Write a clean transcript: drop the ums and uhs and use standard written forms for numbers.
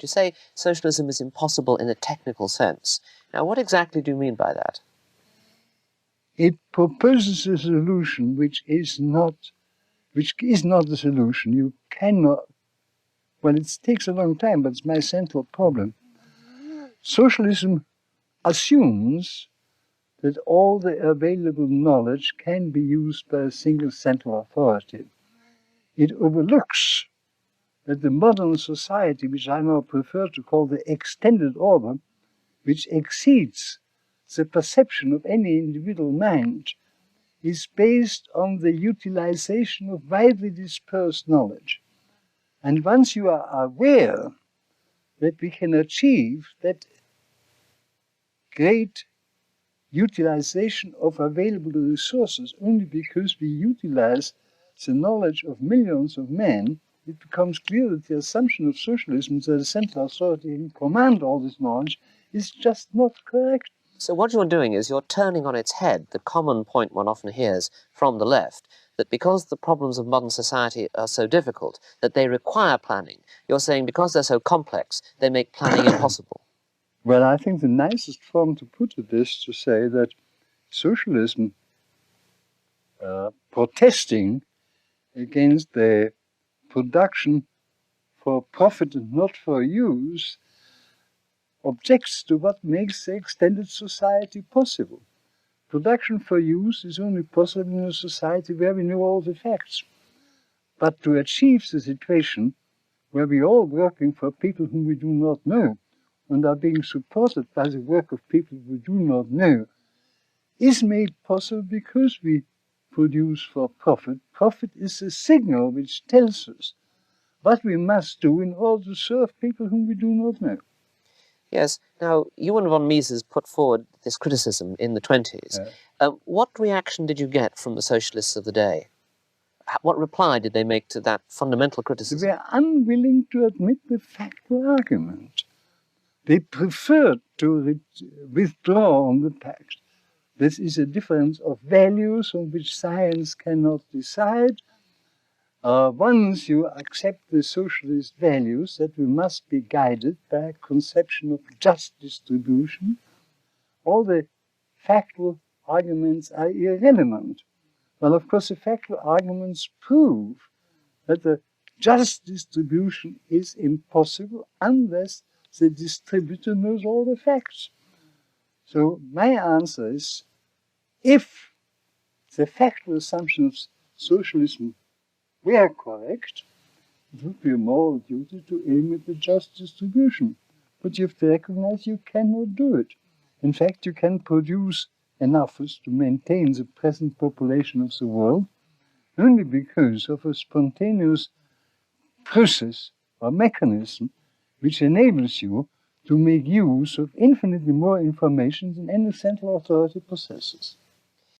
You say socialism is impossible in a technical sense. Now, what exactly do you mean by that? It proposes a solution which is not a solution. You cannot, well, it takes a long time, but it's my central problem. Socialism assumes that all the available knowledge can be used by a single central authority. It overlooks that the modern society, which I now prefer to call the extended order, which exceeds the perception of any individual mind, is based on the utilization of widely dispersed knowledge. And once you are aware that we can achieve that great utilization of available resources only because we utilize the knowledge of millions of men, it becomes clear that the assumption of socialism that a central authority can command all this knowledge is just not correct. So what you're doing is you're turning on its head the common point one often hears from the left, that because the problems of modern society are so difficult, that they require planning. You're saying because they're so complex, they make planning impossible. Well, I think the nicest form to put it is to say that socialism protesting against the production for profit and not for use objects to what makes the extended society possible. Production for use is only possible in a society where we know all the facts. But to achieve the situation where we are all working for people whom we do not know and are being supported by the work of people we do not know is made possible because we produce for profit. Profit is a signal which tells us what we must do in order to serve people whom we do not know. Yes. Now, you and von Mises put forward this criticism in the 1920s. What reaction did you get from the socialists of the day? What reply did they make to that fundamental criticism? They were unwilling to admit the factual argument. They preferred to withdraw on the fact. This is a difference of values on which science cannot decide. Once you accept the socialist values that we must be guided by a conception of just distribution, all the factual arguments are irrelevant. Well, of course, the factual arguments prove that the just distribution is impossible unless the distributor knows all the facts. So my answer is, if the factual assumptions of socialism were correct, it would be a moral duty to aim at the just distribution. But you have to recognize you cannot do it. In fact, you can produce enough to maintain the present population of the world only because of a spontaneous process or mechanism which enables you to make use of infinitely more information than any central authority possesses.